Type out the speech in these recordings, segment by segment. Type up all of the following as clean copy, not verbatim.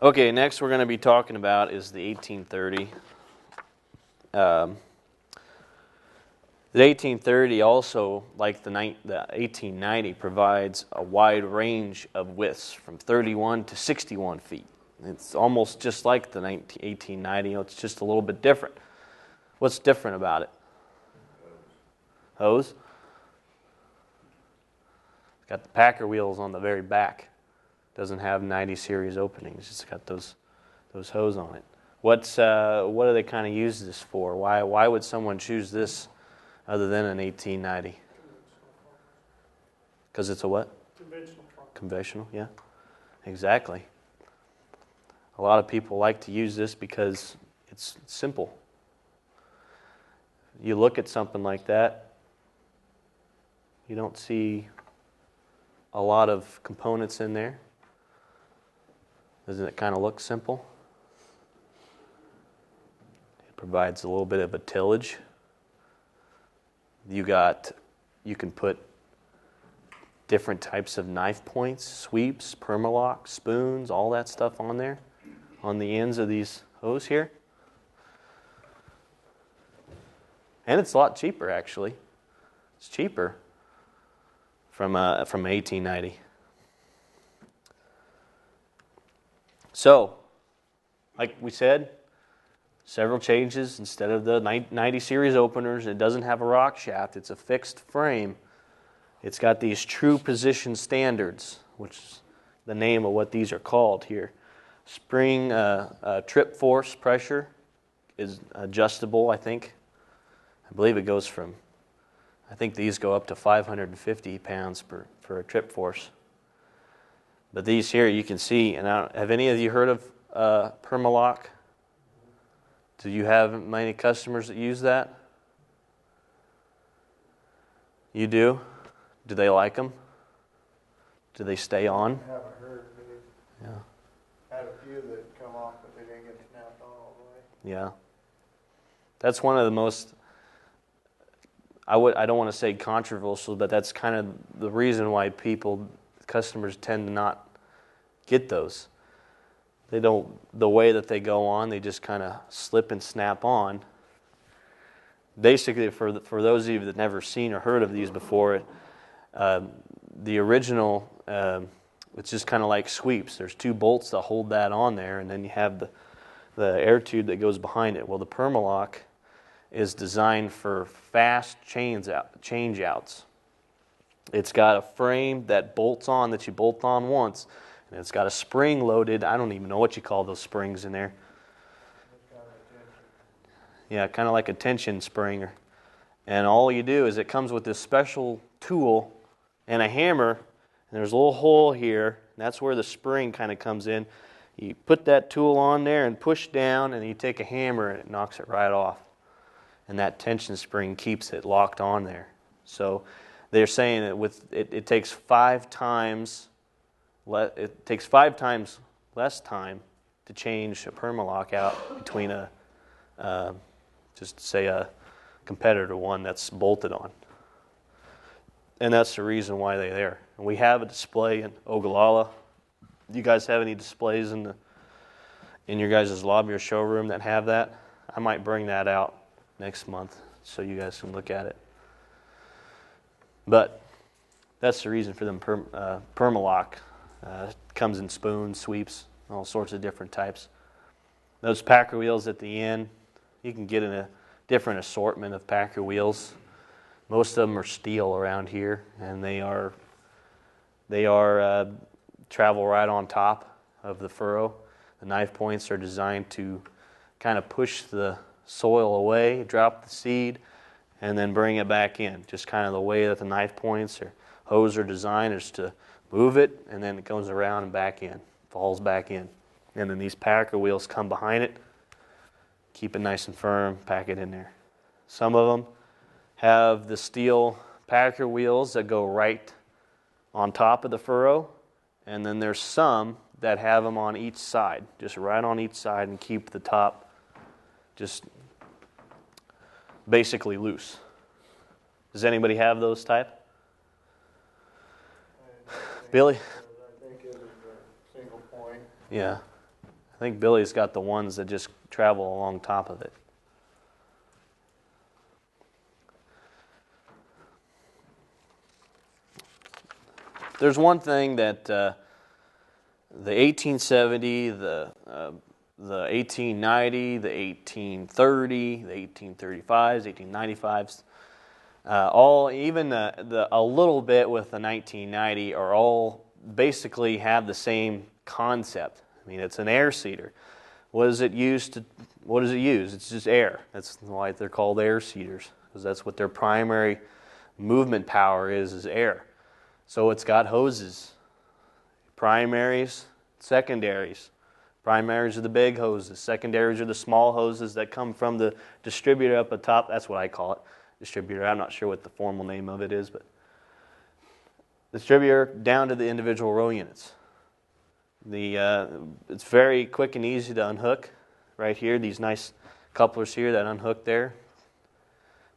Okay, next we're going to be talking about is the 1830. The 1830 also, like the 1890, provides a wide range of widths from 31 to 61 feet. It's almost just like the 1890. It's just a little bit different. What's different about it? Hose. It's got the Packer wheels on the very back. Doesn't have 90 series openings. It's got those hose on it. What do they kind of use this for? Why would someone choose this other than an 1890? Because it's a what? Conventional trunk. Conventional, yeah. Exactly. A lot of people like to use this because it's simple. You look at something like that, you don't see a lot of components in there. Doesn't it kind of look simple? It provides a little bit of a tillage. You can put different types of knife points, sweeps, permalock, spoons, all that stuff on there, on the ends of these hose here. And it's a lot cheaper, actually. It's cheaper from 1890. So, like we said, several changes. Instead of the 90 series openers, it doesn't have a rock shaft. It's a fixed frame. It's got these true position standards, which is the name of what these are called here. Spring trip force pressure is adjustable, I think. I believe it goes from, I think these go up to 550 pounds for a trip force. But these here you can see, and have any of you heard of Permalock? Do you have many customers that use that? You do? Do they like them? Do they stay on? I haven't heard of it. Yeah. Had a few that come off, but they didn't get snapped on all the way. Yeah. That's one of the most, I don't want to say controversial, but that's kind of the reason why customers tend to not get those. They don't, the way that they go on, they just kind of slip and snap on. Basically, for those of you that never seen or heard of these before, the original, it's just kind of like sweeps. There's two bolts that hold that on there, and then you have the air tube that goes behind it. Well, the Permalock is designed for fast change outs. It's got a frame that bolts on, that you bolt on once, and it's got a spring loaded. I don't even know what you call those springs in there. Yeah, kind of like a tension spring. And all you do is it comes with this special tool and a hammer, and there's a little hole here, and that's where the spring kind of comes in. You put that tool on there and push down, and you take a hammer and it knocks it right off. And that tension spring keeps it locked on there. So they're saying that it takes 5 times less time to change a Permalock out between just say a competitor one that's bolted on. And that's the reason why they're there. And we have a display in Ogallala. Do you guys have any displays in your guys' lobby or showroom that have that? I might bring that out next month so you guys can look at it. But that's the reason for them Permalock. Comes in spoons, sweeps, all sorts of different types. Those Packer wheels at the end, you can get in a different assortment of Packer wheels. Most of them are steel around here, and they travel right on top of the furrow. The knife points are designed to kind of push the soil away, drop the seed, and then bring it back in. Just kind of the way that the knife points or hose are designed is to move it, and then it goes around and back in, falls back in. And then these Packer wheels come behind it, keep it nice and firm, pack it in there. Some of them have the steel Packer wheels that go right on top of the furrow, and then there's some that have them on each side, just right on each side, and keep the top just basically loose. Does anybody have those type? Billy? I think it was a single point. Yeah. I think Billy's got the ones that just travel along top of it. There's one thing that the 1870, the 1890, the 1830, the 1835s, 1895s, all even a little bit with the 1990 are all basically have the same concept. I mean, it's an air seeder. What does it use? It's just air. That's why they're called air seeders, because that's what their primary movement power is air. So it's got hoses, primaries, secondaries. Primaries are the big hoses. Secondaries are the small hoses that come from the distributor up at top. That's what I call it, distributor. I'm not sure what the formal name of it is, but distributor down to the individual row units. It's very quick and easy to unhook. Right here, these nice couplers here that unhook there,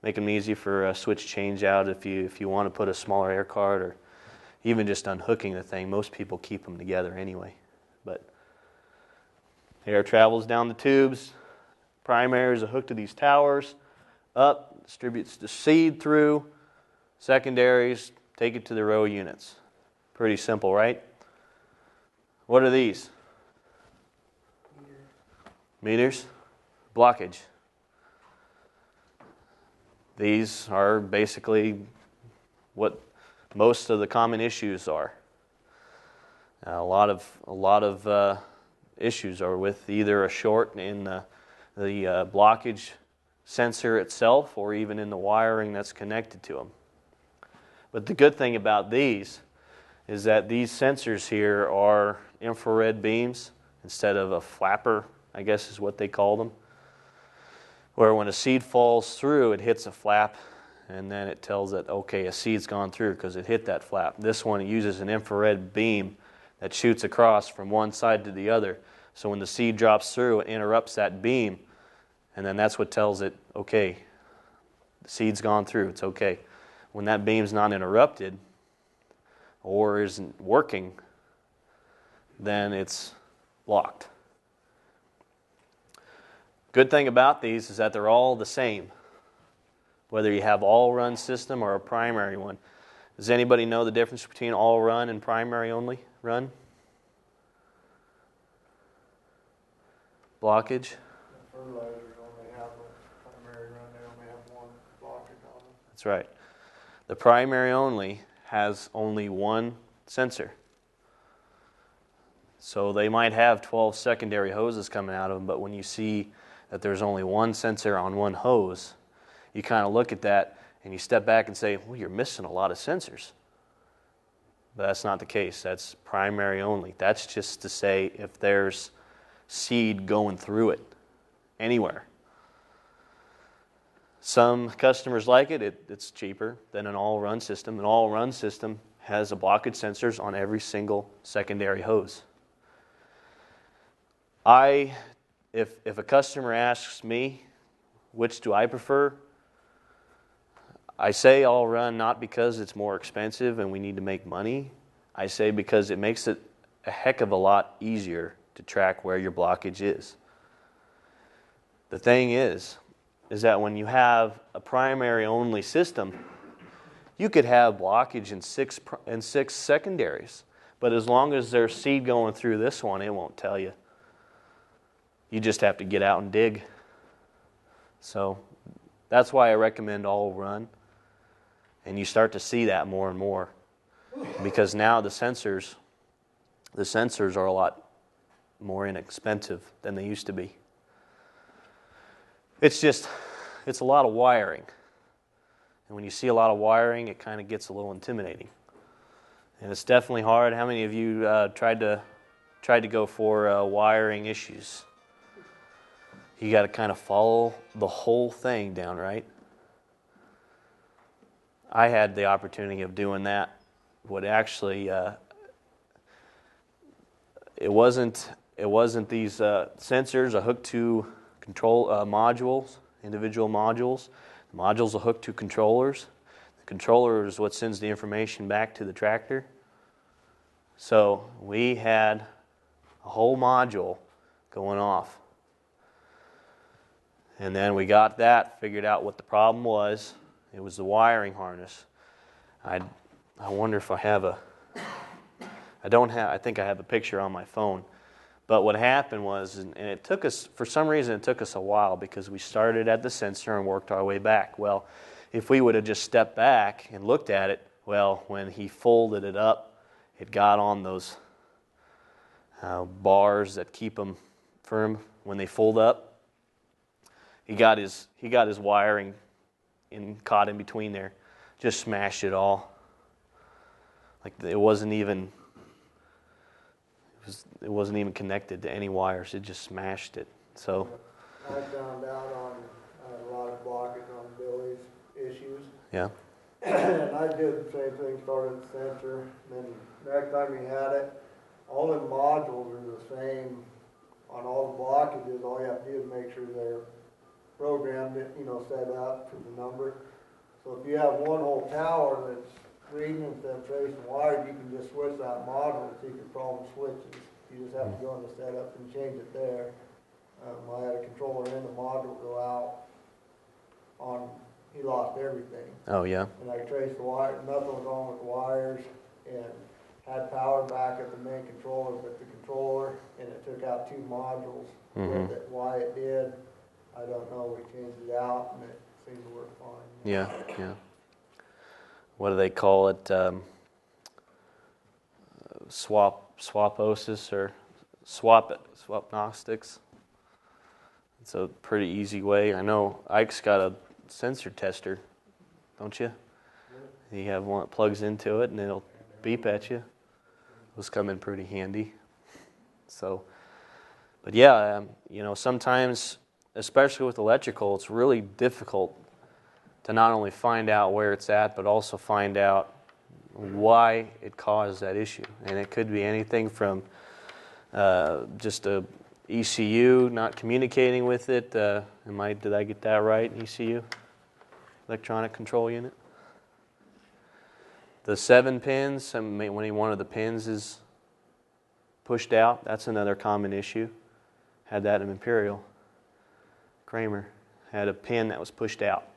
make them easy for a switch change out if you want to put a smaller air card, or even just unhooking the thing. Most people keep them together anyway. But air travels down the tubes. Primaries are hooked to these towers. Up, distributes the seed through. Secondaries take it to the row units. Pretty simple, right? What are these? Meters. Blockage. These are basically what most of the common issues are. A lot of issues are with either a short in the blockage sensor itself, or even in the wiring that's connected to them. But the good thing about these is that these sensors here are infrared beams instead of a flapper, I guess is what they call them, where when a seed falls through, it hits a flap, and then it tells it, okay, a seed's gone through because it hit that flap. This one uses an infrared beam that shoots across from one side to the other. So when the seed drops through, it interrupts that beam, and then that's what tells it, okay, the seed's gone through, it's okay. When that beam's not interrupted or isn't working, then it's blocked. Good thing about these is that they're all the same, whether you have all-run system or a primary one. Does anybody know the difference between all-run and primary only run? Blockage? The fertilizers only have a primary run, they only have one blockage on them. That's right. The primary only has only one sensor. So they might have 12 secondary hoses coming out of them, but when you see that there's only one sensor on one hose, you kind of look at that and you step back and say, well, you're missing a lot of sensors. But that's not the case. That's primary only. That's just to say if there's seed going through it anywhere. Some customers like it. It's cheaper than an all-run system. An all-run system has a blockage sensors on every single secondary hose. If a customer asks me, which do I prefer? I say all-run not because it's more expensive and we need to make money. I say because it makes it a heck of a lot easier to track where your blockage is. The thing is that when you have a primary-only system, you could have blockage in six secondaries, but as long as there's seed going through this one, it won't tell you. You just have to get out and dig. So that's why I recommend all-run, and you start to see that more and more, because now the sensors are a lot more inexpensive than they used to be. It's a lot of wiring. And when you see a lot of wiring, it kind of gets a little intimidating. And it's definitely hard. How many of you tried to go for wiring issues? You got to kind of follow the whole thing down, right? I had the opportunity of doing that. What actually, it wasn't these sensors are hooked to control modules, individual modules. The modules are hooked to controllers. The controller is what sends the information back to the tractor. So we had a whole module going off. And then we got that, figured out what the problem was. It was the wiring harness. I wonder if I have I think I have a picture on my phone. But what happened was, and it took us, for some reason it took us a while because we started at the sensor and worked our way back. Well, if we would have just stepped back and looked at it, well, when he folded it up, it got on those bars that keep them firm when they fold up. He got his wiring caught in between there, just smashed it all. Like it wasn't even connected to any wires. It just smashed it. So I found out on a lot of blockage on Billy's issues. yeah. And I did the same thing, started the sensor, and then next time he had it, all the modules are the same on all the blockages. All you have to do is make sure they're programmed, set up for the number. So if you have one whole tower that's reading instead of tracing wires, you can just switch that module and see if your problem switches. You just have to go in the setup and change it there. I had a controller in the module go out he lost everything. Oh yeah. And I traced the wire, nothing was wrong with the wires, and had power back at the main controller, but the controller, and it took out 2 modules with it. Why it did, I don't know. We changed it out, and it seemed to work fine. Yeah. What do they call it? Swaposis or swapnostics. It's a pretty easy way. I know Ike's got a sensor tester, don't you? You have one that plugs into it and it'll beep at you. Those come in pretty handy. So, but yeah, sometimes, especially with electrical, it's really difficult to not only find out where it's at, but also find out why it caused that issue. And it could be anything from just a ECU not communicating with it. Did I get that right? ECU, electronic control unit. The 7 pins, when one of the pins is pushed out, that's another common issue. Had that in Imperial. Kramer had a pin that was pushed out.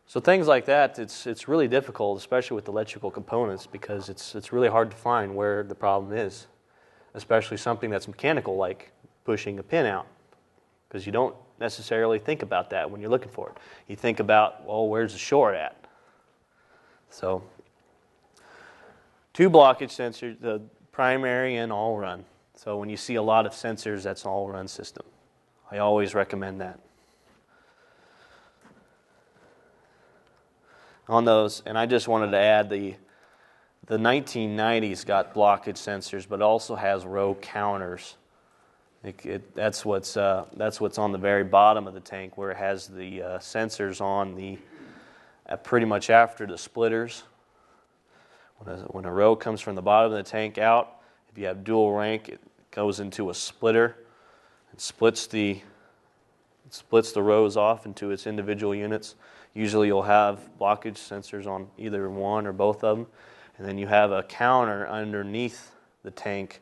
So things like that, it's really difficult, especially with electrical components, because it's really hard to find where the problem is, especially something that's mechanical, like pushing a pin out, because you don't necessarily think about that when you're looking for it. You think about, well, where's the short at? So 2 blockage sensors, the primary and all run. So when you see a lot of sensors, that's an all run system. I always recommend that. On those, and I just wanted to add the 1990s got blockage sensors, but also has row counters. That's what's on the very bottom of the tank, where it has the sensors on the pretty much after the splitters. When a row comes from the bottom of the tank out, if you have dual rank, it goes into a splitter. It splits the rows off into its individual units. Usually you'll have blockage sensors on either one or both of them. And then you have a counter underneath the tank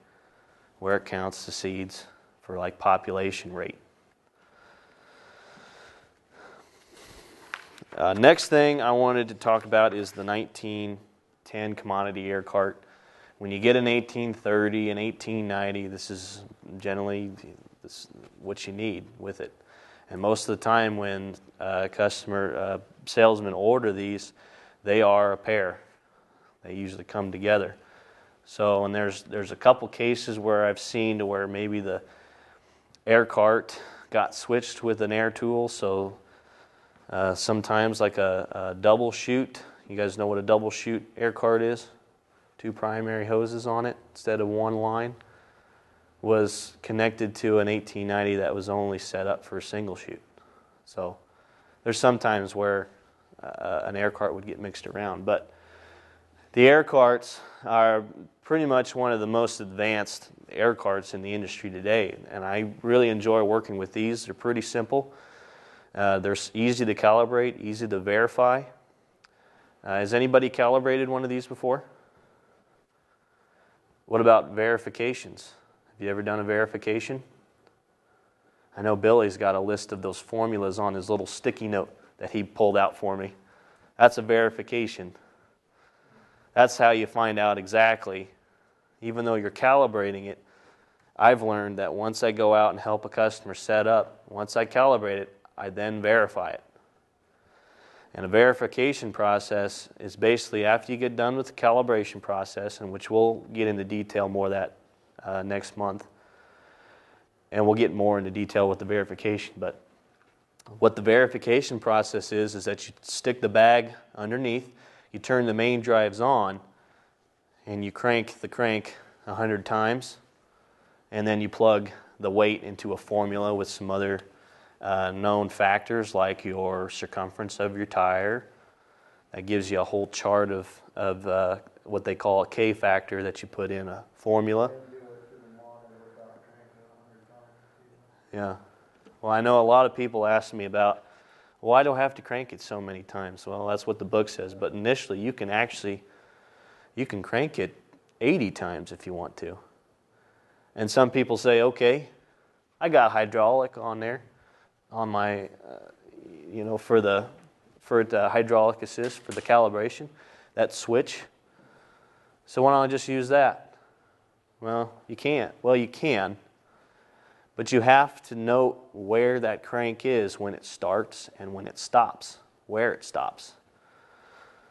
where it counts the seeds for like population rate. Next thing I wanted to talk about is the 1910 commodity air cart. When you get an 1830 and 1890, this is generally what you need with it. And most of the time when salesmen order these, they are a pair. They usually come together. So, and there's a couple cases where I've seen to where maybe the air cart got switched with an air tool. So sometimes like a double chute. You guys know what a double chute air cart is? 2 primary hoses on it instead of 1 line. Was connected to an 1890 that was only set up for a single chute. So there's sometimes where an air cart would get mixed around. But the air carts are pretty much one of the most advanced air carts in the industry today. And I really enjoy working with these. They're pretty simple. They're easy to calibrate, easy to verify. Has anybody calibrated one of these before? What about verifications? Have you ever done a verification? I know Billy's got a list of those formulas on his little sticky note that he pulled out for me. That's a verification. That's how you find out exactly. Even though you're calibrating it, I've learned that once I go out and help a customer set up, once I calibrate it, I then verify it. And a verification process is basically after you get done with the calibration process, and which we'll get into detail more of that next month, and we'll get more into detail with the verification. But what the verification process is that you stick the bag underneath, you turn the main drives on, and you crank the crank 100 times, and then you plug the weight into a formula with some other known factors like your circumference of your tire. That gives you a whole chart of what they call a K factor that you put in a formula. Yeah. Well, I know a lot of people ask me about, why do I have to crank it so many times? Well, that's what the book says. But initially, you can crank it 80 times if you want to. And some people say, okay, I got hydraulic on there, on my, for the hydraulic assist, for the calibration, that switch. So why don't I just use that? Well, you can't. Well, you can. But you have to know where that crank is when it starts and when it stops, where it stops.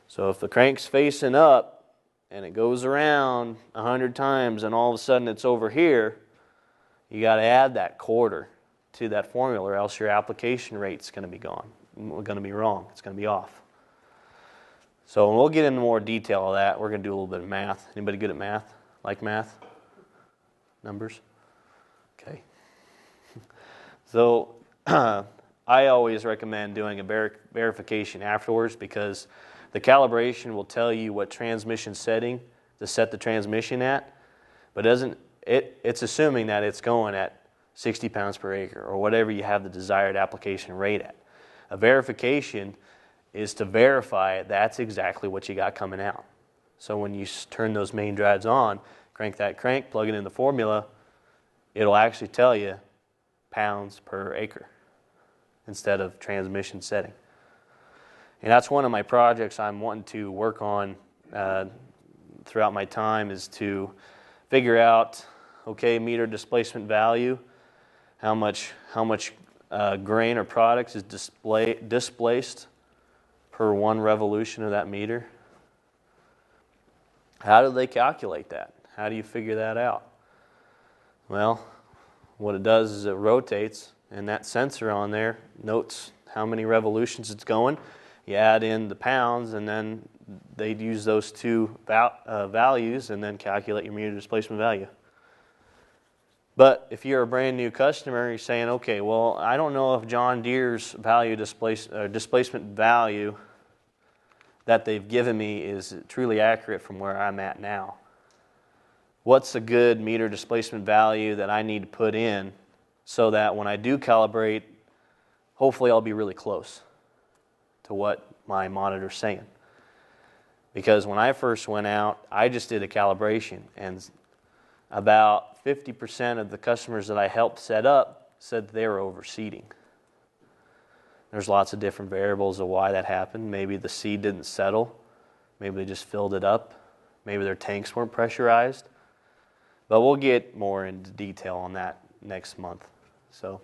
So if the crank's facing up and it goes around 100 times and all of a sudden it's over here, you got to add that quarter to that formula or else your application rate's going to be gone. It's going to be wrong. It's going to be off. So we'll get into more detail of that. We're going to do a little bit of math. Anybody good at math? Like math? Numbers? Okay. So I always recommend doing a verification afterwards because the calibration will tell you what transmission setting to set the transmission at, but it's assuming that it's going at 60 pounds per acre or whatever you have the desired application rate at. A verification is to verify that's exactly what you got coming out. So when you turn those main drives on, crank that crank, plug it in the formula, it'll actually tell you pounds per acre instead of transmission setting. And that's one of my projects I'm wanting to work on throughout my time is to figure out, okay, meter displacement value, how much grain or products is displaced per one revolution of that meter. How do they calculate that? How do you figure that out? Well, what it does is it rotates, and that sensor on there notes how many revolutions it's going. You add in the pounds, and then they'd use those two values and then calculate your meter displacement value. But if you're a brand new customer, you're saying, okay, well, I don't know if John Deere's displacement value that they've given me is truly accurate from where I'm at now. What's a good meter displacement value that I need to put in so that when I do calibrate, hopefully I'll be really close to what my monitor's saying. Because when I first went out, I just did a calibration, and about 50% of the customers that I helped set up said they were overseeding. There's lots of different variables of why that happened. Maybe the seed didn't settle. Maybe they just filled it up. Maybe their tanks weren't pressurized. But we'll get more into detail on that next month. So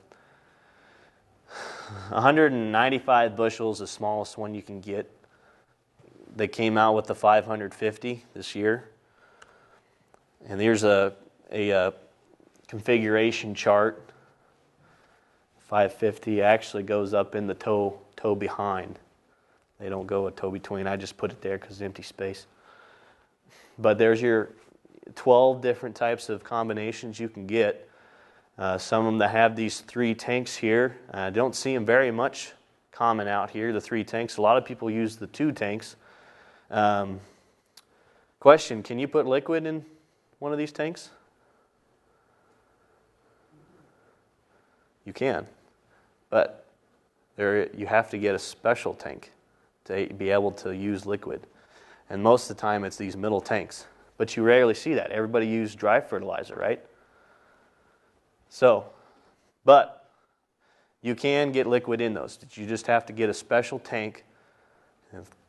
195 bushels, the smallest one you can get. They came out with the 550 this year. And here's a configuration chart. 550 actually goes up in the toe behind. They don't go a toe between. I just put it there because it's empty space. But there's your 12 different types of combinations you can get. Some of them that have these 3 tanks here. I don't see them very much common out here, the 3 tanks. A lot of people use the 2 tanks. Question, can you put liquid in one of these tanks? You can. But you have to get a special tank to be able to use liquid. And most of the time it's these middle tanks. But you rarely see that. Everybody uses dry fertilizer, right? So, but you can get liquid in those. You just have to get a special tank.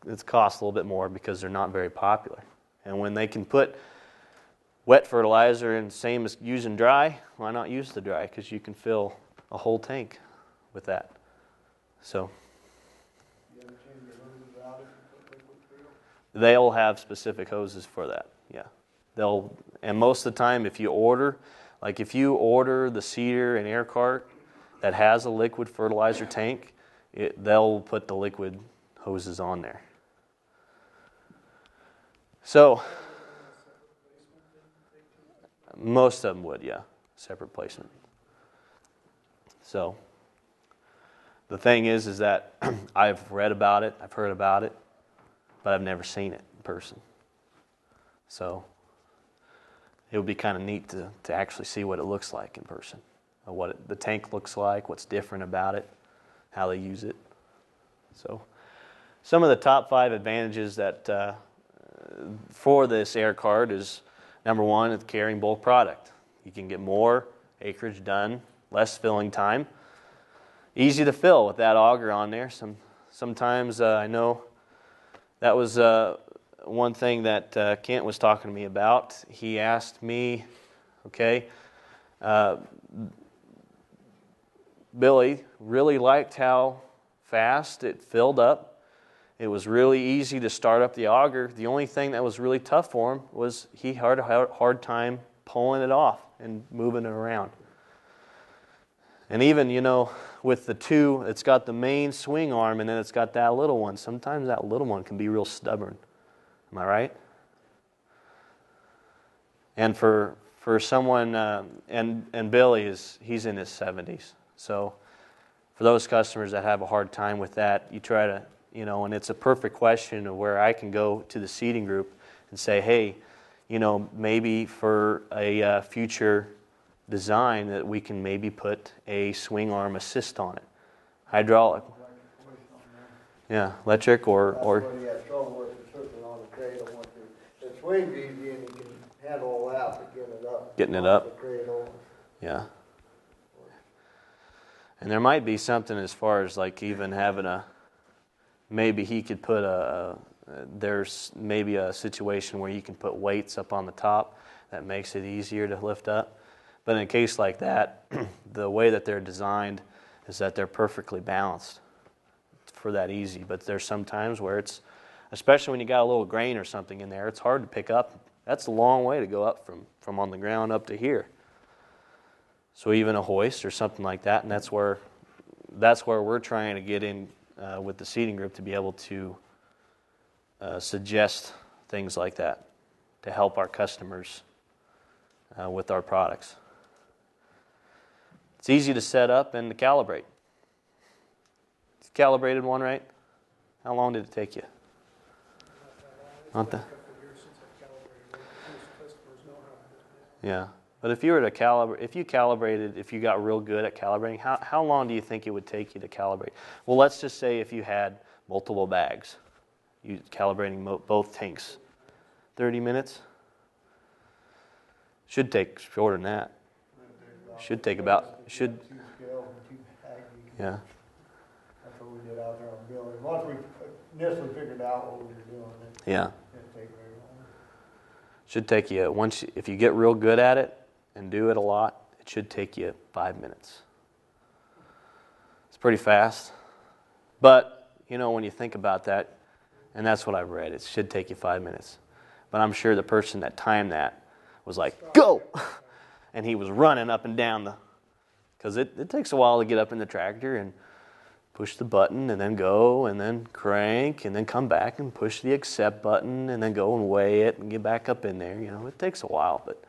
It costs a little bit more because they're not very popular. And when they can put wet fertilizer in, same as using dry, why not use the dry? Because you can fill a whole tank with that. So they'll have specific hoses for that. Yeah, and most of the time, if you order the seeder and air cart that has a liquid fertilizer tank, they'll put the liquid hoses on there. So most of them would, yeah, separate placement. So the thing is that I've read about it, I've heard about it, but I've never seen it in person. So it would be kind of neat to actually see what it looks like in person, or what the tank looks like, what's different about it, how they use it. So some of the top 5 advantages that for this air cart is, number 1, it's carrying bulk product. You can get more acreage done, less filling time. Easy to fill with that auger on there. Sometimes I know that was one thing that Kent was talking to me about. He asked me, Billy really liked how fast it filled up. It was really easy to start up the auger. The only thing that was really tough for him was he had a hard time pulling it off and moving it around. And even, with the 2, it's got the main swing arm and then it's got that little one. Sometimes that little one can be real stubborn. Am I right? And for someone, and Billy he's in his 70s. So for those customers that have a hard time with that, you try to, and it's a perfect question of where I can go to the seeding group and say, hey, maybe for a future design that we can maybe put a swing arm assist on it. Hydraulic. Yeah, electric or That's what he had trouble with, is hooking on the cradle. Once it swings easy and he can handle all that, but getting it up. The cradle. Yeah. And there might be something as far as like even having maybe he could put there's maybe a situation where you can put weights up on the top that makes it easier to lift up. But in a case like that, the way that they're designed is that they're perfectly balanced for that easy. But there's some times where it's, especially when you got a little grain or something in there, it's hard to pick up. That's a long way to go up from on the ground up to here. So even a hoist or something like that, and that's where we're trying to get in with the seeding group to be able to suggest things like that to help our customers with our products. It's easy to set up and to calibrate. You calibrated one, right? How long did it take you? Not that. Yeah. But if you were to calibrate, if you got real good at calibrating, how long do you think it would take you to calibrate? Well, let's just say if you had multiple bags, you calibrating both tanks, 30 minutes? Should take shorter than that. Should take about, should. Yeah. That's what we did out there on the building. Once we initially figured out what we were doing, yeah. It didn't take very long. Should take you, if you get real good at it and do it a lot, it should take you 5 minutes. It's pretty fast. But, when you think about that, and that's what I've read, it should take you 5 minutes. But I'm sure the person that timed that was like, go! And he was running up and down because it takes a while to get up in the tractor and push the button and then go and then crank and then come back and push the accept button and then go and weigh it and get back up in there. It takes a while, but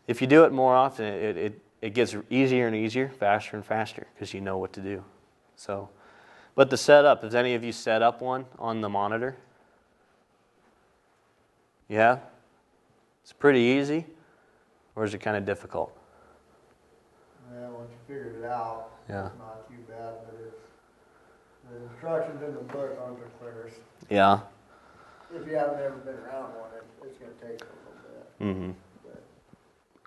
if you do it more often, it gets easier and easier, faster and faster because you know what to do. So, but the setup, has any of you set up one on the monitor? Yeah? It's pretty easy, or is it kind of difficult? Yeah, once you figured it out, Yeah. It's not too bad, but the instructions in the book aren't the clearest. Yeah. If you haven't ever been around one, it's going to take a little bit. Mm-hmm.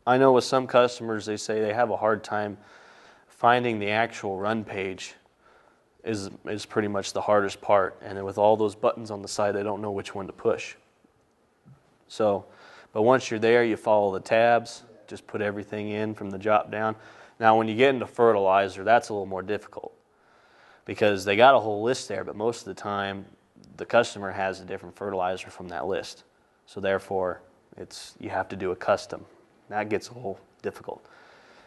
I know with some customers, they say they have a hard time finding the actual run page is pretty much the hardest part. And then with all those buttons on the side, they don't know which one to push. So, but once you're there, you follow the tabs, just put everything in from the drop down. Now, when you get into fertilizer, that's a little more difficult because they got a whole list there, but most of the time, the customer has a different fertilizer from that list. So therefore, you have to do a custom. That gets a little difficult.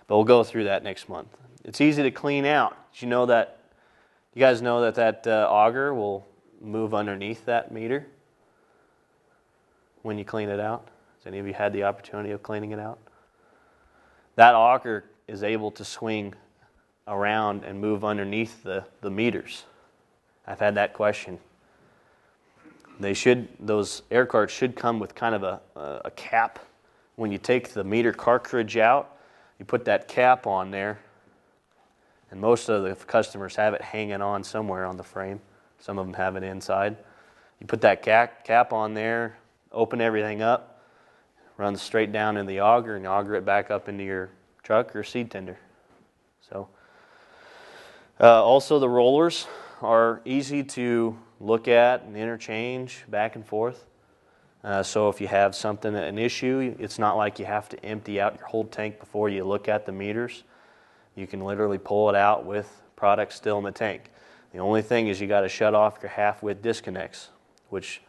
But we'll go through that next month. It's easy to clean out. Did you guys know that auger will move underneath that meter when you clean it out? Has any of you had the opportunity of cleaning it out? That auger is able to swing around and move underneath the meters. I've had that question. Those air carts should come with kind of a cap. When you take the meter cartridge out, you put that cap on there, and most of the customers have it hanging on somewhere on the frame. Some of them have it inside. You put that cap on there, open everything up, runs straight down in the auger, and auger it back up into your truck or seed tender. So, also the rollers are easy to look at and interchange back and forth. So if you have an issue, it's not like you have to empty out your whole tank before you look at the meters. You can literally pull it out with product still in the tank. The only thing is you got to shut off your half-width disconnects, which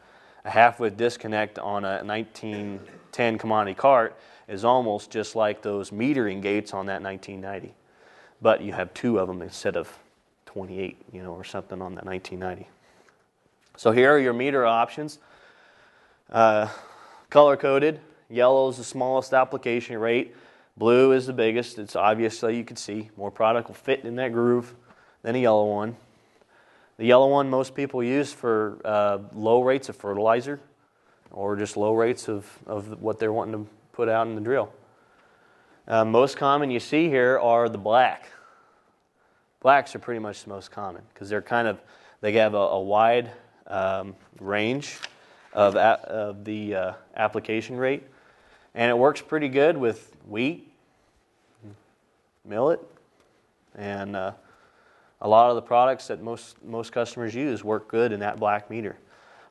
a half-width disconnect on a 1910 commodity cart is almost just like those metering gates on that 1990. But you have 2 of them instead of 28, or something on that 1990. So here are your meter options. Color-coded. Yellow is the smallest application rate. Blue is the biggest. It's obvious, so you can see. More product will fit in that groove than a yellow one. The yellow one most people use for low rates of fertilizer or just low rates of what they're wanting to put out in the drill. Most common you see here are the black. Blacks are pretty much the most common because they have a wide range of the application rate, and it works pretty good with wheat, millet, and a lot of the products that most customers use work good in that black meter.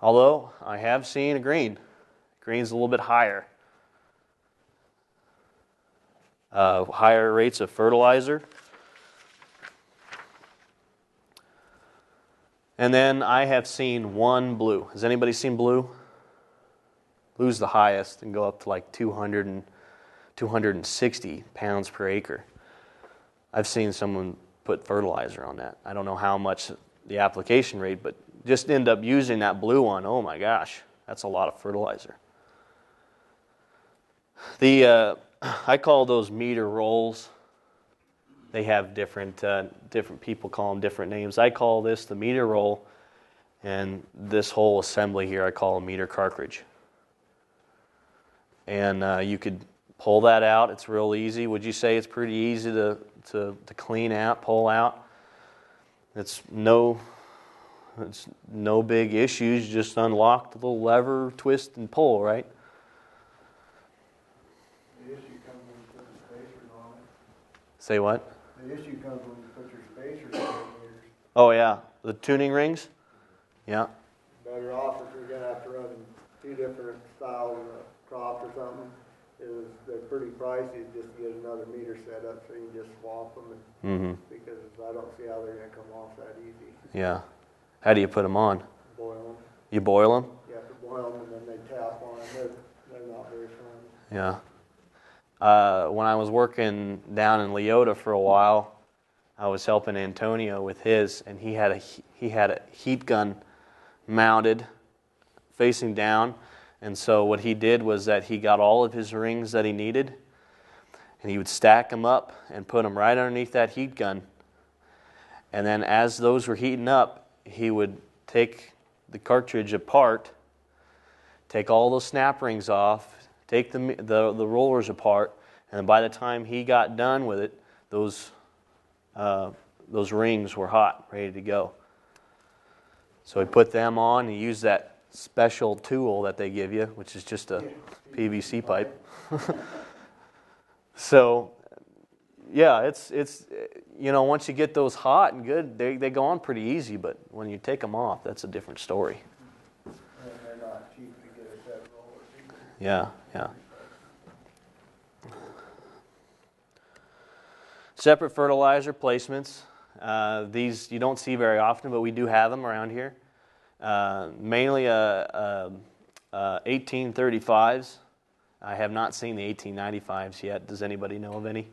Although I have seen a green. Green's a little bit higher. Higher rates of fertilizer. And then I have seen one blue. Has anybody seen blue? Blue's the highest and go up to like 260 pounds per acre. I've seen someone put fertilizer on that. I don't know how much the application rate, but just end up using that blue one. Oh my gosh, that's a lot of fertilizer. I call those meter rolls. They have different people call them different names. I call this the meter roll, and this whole assembly here I call a meter cartridge. And you could pull that out. It's real easy. Would you say it's pretty easy to clean out, pull out? It's no big issues. You just unlock the little lever, twist, and pull, right? The issue comes when you put the spacers on it. Say what? The issue comes when you put your spacers on the meters. Oh yeah, the tuning rings? Yeah. Better off if you're gonna have to run 2 different styles of crop or something, is they're pretty pricey just to get another meter set up so you can just swap them. Because I don't see how they're gonna come off that easy. Yeah. How do you put them on? Boil them. You boil them? You have to boil them and then they tap on them. They're not very fun. Yeah. When I was working down in Leota for a while, I was helping Antonio with his, and he had a heat gun mounted facing down. And so what he did was that he got all of his rings that he needed, and he would stack them up and put them right underneath that heat gun. And then as those were heating up, he would take the cartridge apart, take all those snap rings off, take the rollers apart, and by the time he got done with it, those rings were hot, ready to go. So he put them on, and he used that special tool that they give you, which is just a PVC pipe. So, yeah, it's once you get those hot and good, they go on pretty easy. But when you take them off, that's a different story. And they're not cheap to get a set roller either. Yeah, yeah. Separate fertilizer placements. These you don't see very often, but we do have them around here. Mainly 1835s. I have not seen the 1895s yet. Does anybody know of any?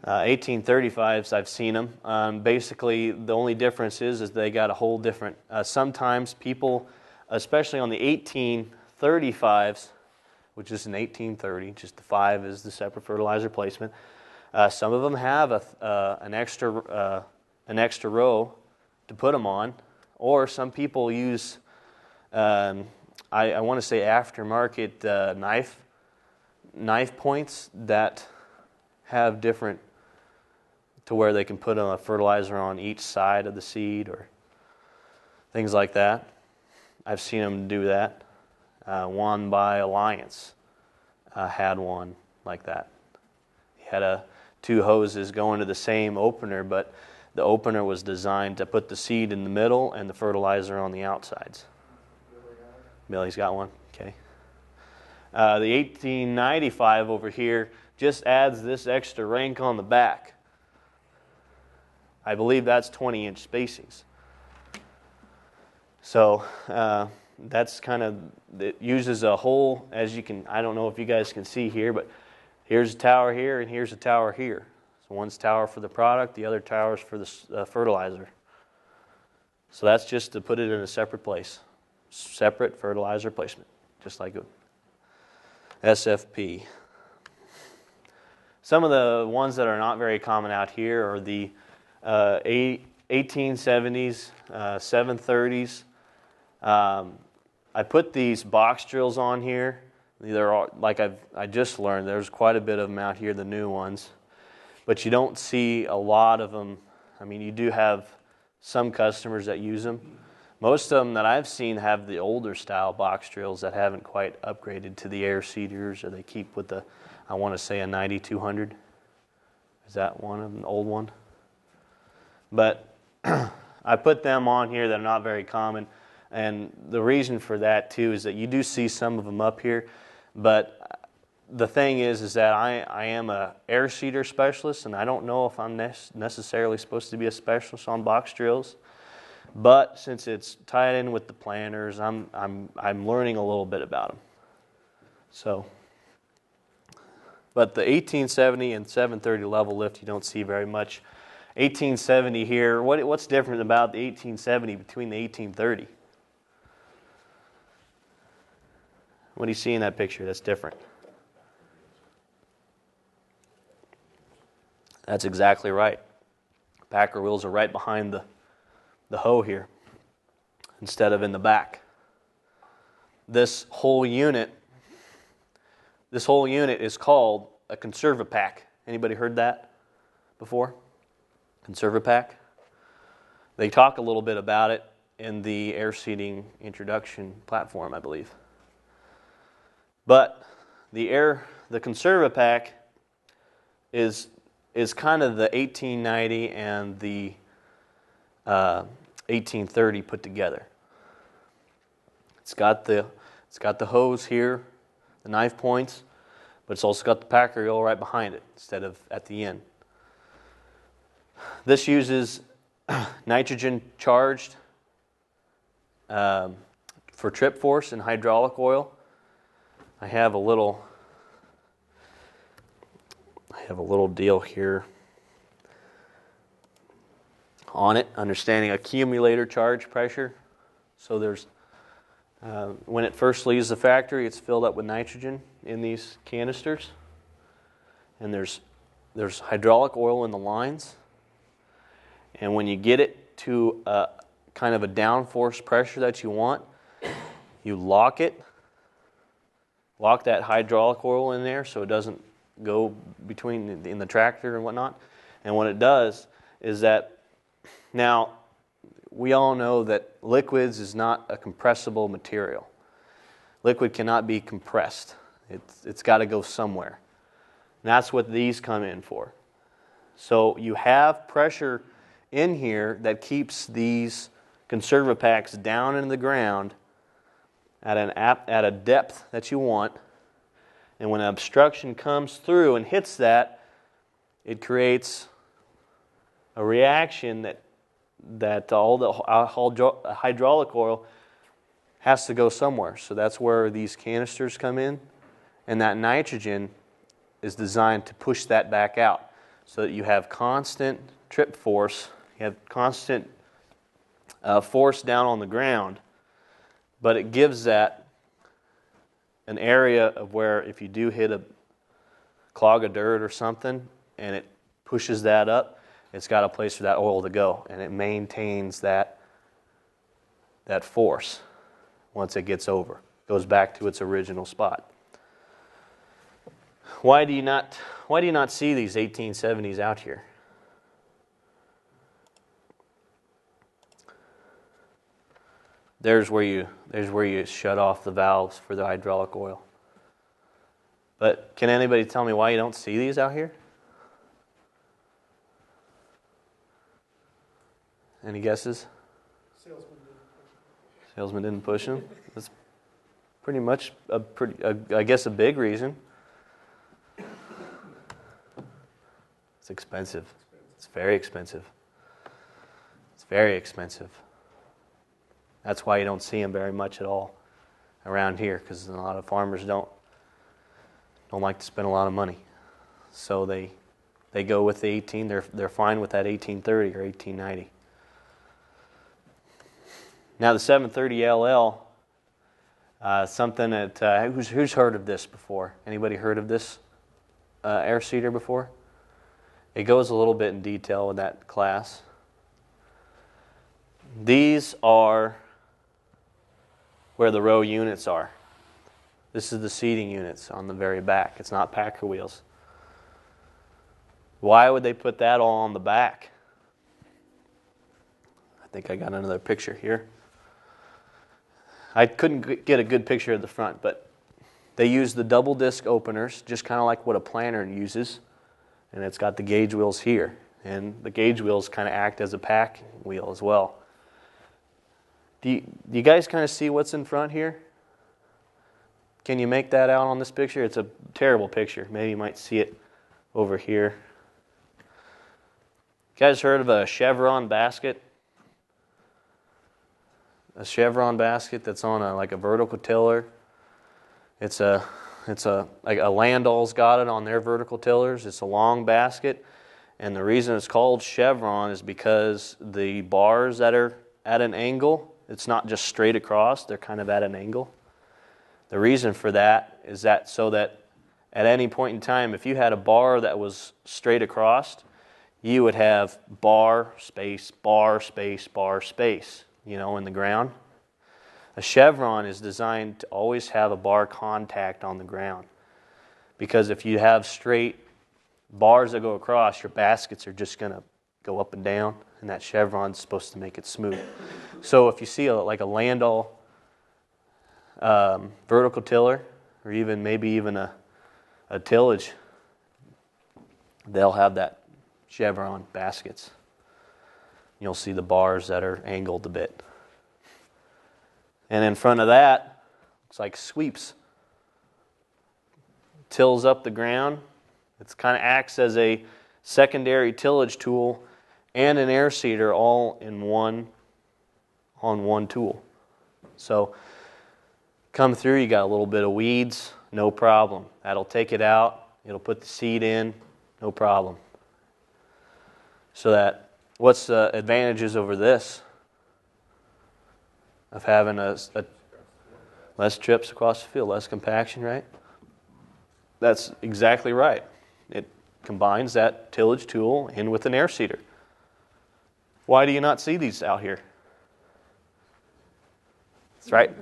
1835s, I've seen them. Basically, the only difference is they got a whole different... sometimes people, especially on the 1835s, which is an 1830, just the 5 is the separate fertilizer placement. Some of them have an extra row to put them on, or some people use, I want to say aftermarket knife points that have different, to where they can put a fertilizer on each side of the seed or things like that. I've seen them do that. One by Alliance had one like that. He had two hoses going to the same opener, but the opener was designed to put the seed in the middle and the fertilizer on the outsides. Billy's got one. Okay. The 1895 over here just adds this extra rank on the back. I believe that's 20-inch spacings. So that's kind of, it uses a whole, as you can, I don't know if you guys can see here, but here's a tower here and here's a tower here. So one's tower for the product, the other tower's for the fertilizer. So that's just to put it in a separate place. Separate fertilizer placement, just like a SFP. Some of the ones that are not very common out here are the 1870s, 730s. I put these box drills on here. They're all, like I just learned, there's quite a bit of them out here, the new ones. But you don't see a lot of them. I mean, you do have some customers that use them. Most of them that I've seen have the older style box drills that haven't quite upgraded to the air seeders, or they keep with the, I want to say a 9200. Is that one of them, an old one? But I put them on here that are not very common. And the reason for that too is that you do see some of them up here, but the thing is that I am a air seeder specialist, and I don't know if I'm necessarily supposed to be a specialist on box drills. But since it's tied in with the planters, I'm learning a little bit about them. So, but the 1870 and 730 level lift you don't see very much. 1870 here. What's different about the 1870 between the 1830? What do you see in that picture that's different? That's exactly right. Packer wheels are right behind the hoe here instead of in the back. This whole unit is called a Conservapack. Anybody heard that before? Conservapack? They talk a little bit about it in the air seeding introduction platform, I believe. But the Conservapack is kind of the 1890 and the 1830 put together. It's got the hose here, the knife points, but it's also got the packer wheel right behind it instead of at the end. This uses nitrogen charged for trip force and hydraulic oil. I have a little deal here on it, understanding accumulator charge pressure. So there's when it first leaves the factory, it's filled up with nitrogen in these canisters, and there's hydraulic oil in the lines. And when you get it to kind of a downforce pressure that you want, you lock that hydraulic oil in there so it doesn't go between in the tractor and whatnot. And what it does is that, now we all know that liquids is not a compressible material. Liquid cannot be compressed. It's got to go somewhere. And that's what these come in for. So you have pressure in here that keeps these conservapacks down into the ground at a depth that you want. And when an obstruction comes through and hits that, it creates a reaction that all the hydraulic oil has to go somewhere. So that's where these canisters come in. And that nitrogen is designed to push that back out so that you have constant trip force, you have constant force down on the ground, but it gives that an area of where if you do hit a clog of dirt or something and it pushes that up, it's got a place for that oil to go, and it maintains that force once it gets over. It goes back to its original spot. Why do you not see these 1870s out here? There's where you shut off the valves for the hydraulic oil. But can anybody tell me why you don't see these out here? Any guesses? Salesman didn't push them. That's pretty much I guess a big reason. It's expensive. It's very expensive. It's very expensive. That's why you don't see them very much at all around here, because a lot of farmers don't like to spend a lot of money. So they go with the 18. They're fine with that 1830 or 1890. Now the 730 LL, something that who's heard of this before? Anybody heard of this air seeder before? It goes a little bit in detail with that class. These are where the row units are. This is the seating units on the very back. It's not packer wheels. Why would they put that all on the back? I think I got another picture here. I couldn't get a good picture of the front, but they use the double disc openers, just kind of like what a planter uses. And it's got the gauge wheels here. And the gauge wheels kind of act as a pack wheel as well. Do you guys kind of see what's in front here? Can you make that out on this picture? It's a terrible picture. Maybe you might see it over here. You guys heard of a chevron basket? A chevron basket that's on like a vertical tiller. It's like a Landau's got it on their vertical tillers. It's a long basket, and the reason it's called chevron is because the bars that are at an angle, it's not just straight across, they're kind of at an angle. The reason for that is that so that at any point in time, if you had a bar that was straight across, you would have bar, space, bar, space, bar, space, in the ground. A chevron is designed to always have a bar contact on the ground. Because if you have straight bars that go across, your baskets are just going to go up and down, and that chevron's supposed to make it smooth. So if you see like a Landau vertical tiller, or maybe even a tillage, they'll have that chevron baskets. You'll see the bars that are angled a bit. And in front of that, it's like sweeps. Tills up the ground. It kind of acts as a secondary tillage tool and an air seeder all in one on one tool. So come through, you got a little bit of weeds, no problem. That'll take it out. It'll put the seed in, no problem. So what's the advantages over this? Of having a less trips across the field, less compaction, right? That's exactly right. It combines that tillage tool in with an air seeder. Why do you not see these out here? That's right.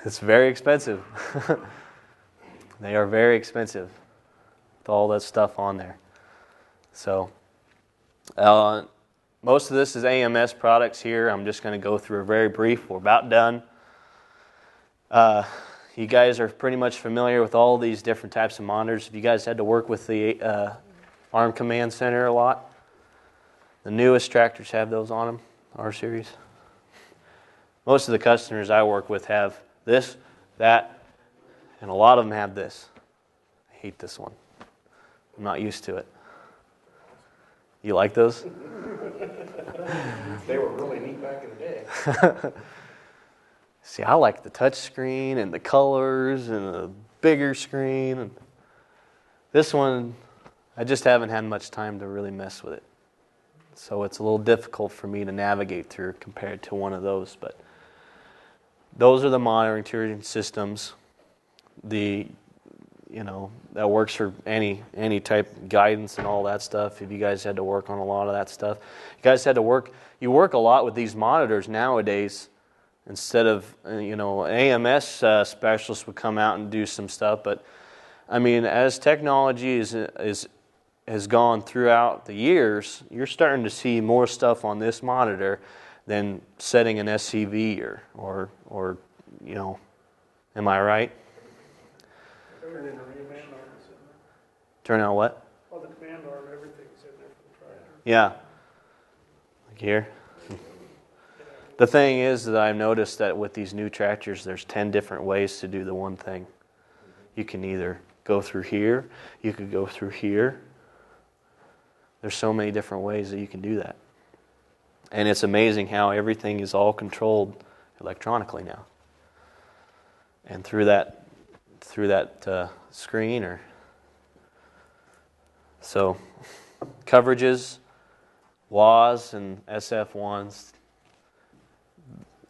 It's very expensive. They are very expensive with all that stuff on there. So, most of this is AMS products here. I'm just going to go through a very brief. We're about done. You you guys are pretty much familiar with all these different types of monitors. If you guys had to work with the ARM Command Center a lot, the newest tractors have those on them, R series. Most of the customers I work with have this, that, and a lot of them have this. I hate this one. I'm not used to it. You like those? They were really neat back in the day. See, I like the touch screen and the colors and the bigger screen. And this one, I just haven't had much time to really mess with it. So it's a little difficult for me to navigate through compared to one of those. But those are the monitoring systems. That works for any type of guidance and all that stuff. If you guys had to work on a lot of that stuff, you work a lot with these monitors nowadays. Instead of AMS specialists would come out and do some stuff, but I mean, as technology has gone throughout the years, you're starting to see more stuff on this monitor than setting an SCV or am I right? Turn in a command arm is in there. Turn out what? Well, the command arm, everything's in there for the tractor. Yeah. Like here. The thing is that I've noticed that with these new tractors, there's 10 different ways to do the one thing. You can either go through here, you could go through here. There's so many different ways that you can do that. And it's amazing how everything is all controlled electronically now. And through that screen so coverages, WAS and SF1s.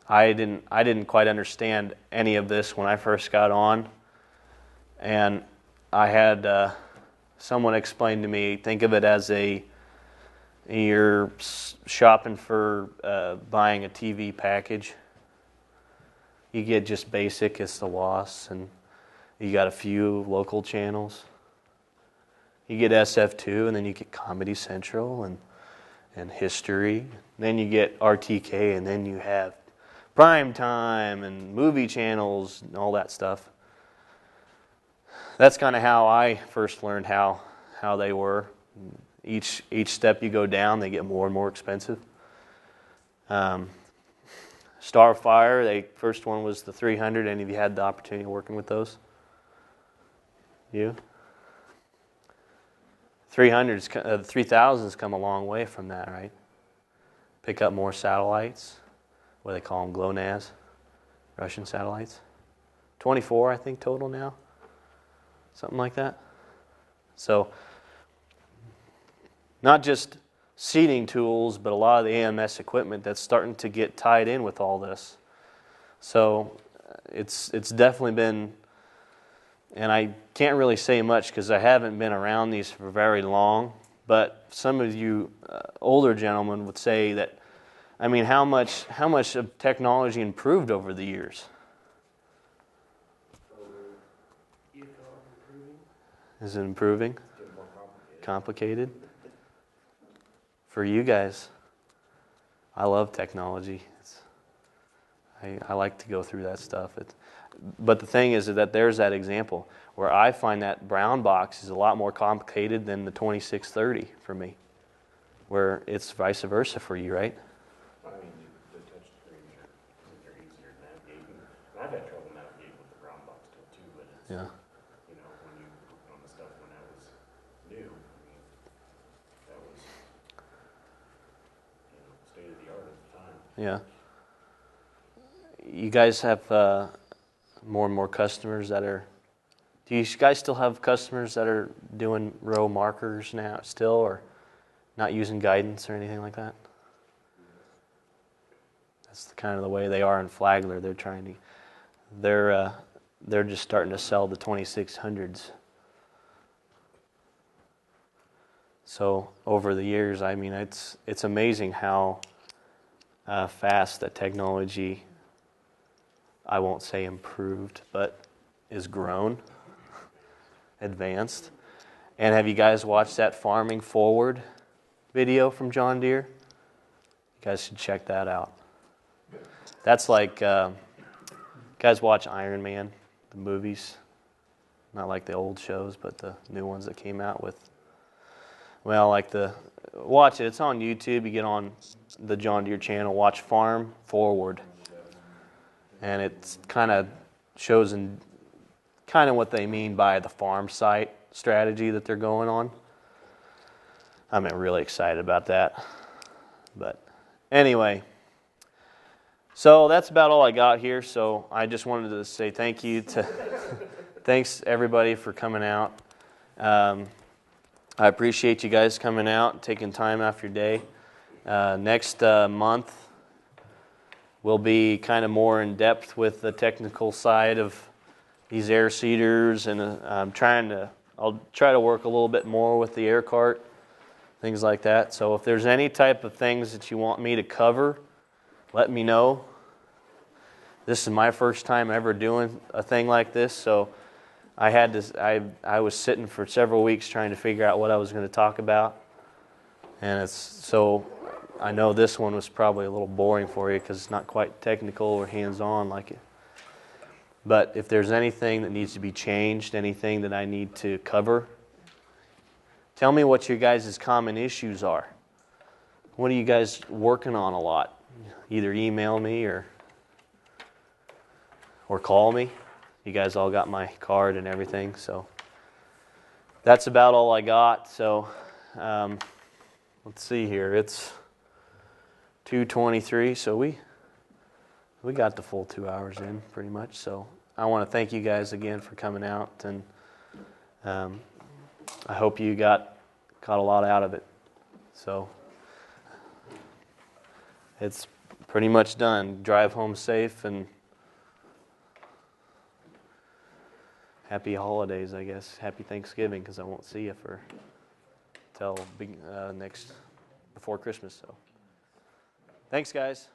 I didn't quite understand any of this when I first got on, and I had someone explain to me, think of it as you're shopping for buying a TV package. You get just basic, it's the WAS, and you got a few local channels. You get SF2, and then you get Comedy Central and History. Then you get RTK, and then you have Prime Time and movie channels and all that stuff. That's kind of how I first learned how they were. Each step you go down, they get more and more expensive. Starfire, the first one was the 300. Any of you had the opportunity of working with those? You? 3000's come a long way from that, right? Pick up more satellites. What do they call them? GLONASS, Russian satellites. 24, I think, total now. Something like that. So, not just seating tools, but a lot of the AMS equipment that's starting to get tied in with all this. So, it's definitely been, and I can't really say much because I haven't been around these for very long, but some of you older gentlemen would say that, I mean, how much of technology improved over the years? Is it improving? Complicated? For you guys, I love technology. I like to go through that stuff. But the thing is that there's that example where I find that brown box is a lot more complicated than the 2630 for me, where it's vice versa for you, right? I mean, the touch screens are easier to navigate. And I've had trouble navigating with the brown box too, but it's, Yeah. When you on the stuff when that was new, I mean, that was, state of the art at the time. Yeah. You guys have more and more customers that are. Do you guys still have customers that are doing row markers now still, or not using guidance or anything like that? That's kind of the way they are in Flagler. They're just starting to sell the 2600s. So over the years, I mean, it's amazing how fast that technology, I won't say improved, but is grown, advanced. And have you guys watched that Farming Forward video from John Deere? You guys should check that out. That's like, guys watch Iron Man the movies. Not like the old shows, but the new ones that came out with. Well, watch it. It's on YouTube. You get on the John Deere channel. Watch Farm Forward, and it kind of shows kind of what they mean by the farm site strategy that they're going on. I'm really excited about that. But anyway, so that's about all I got here. So I just wanted to say thank you to, thanks everybody for coming out. I appreciate you guys coming out, taking time off your day. Next month, we'll be kind of more in depth with the technical side of these air seeders, and I'll try to work a little bit more with the air cart, things like that. So if there's any type of things that you want me to cover, let me know. This is my first time ever doing a thing like this, so I was sitting for several weeks trying to figure out what I was going to talk about, and so I know this one was probably a little boring for you because it's not quite technical or hands-on like it. But if there's anything that needs to be changed, anything that I need to cover, tell me what your guys' common issues are. What are you guys working on a lot? Either email me or call me. You guys all got my card and everything, so that's about all I got. So let's see here. It's 2:23, so we got the full 2 hours in pretty much. So I want to thank you guys again for coming out, and I hope you got a lot out of it. So it's pretty much done. Drive home safe, and happy holidays, I guess. Happy Thanksgiving, because I won't see you till before Christmas. So, thanks, guys.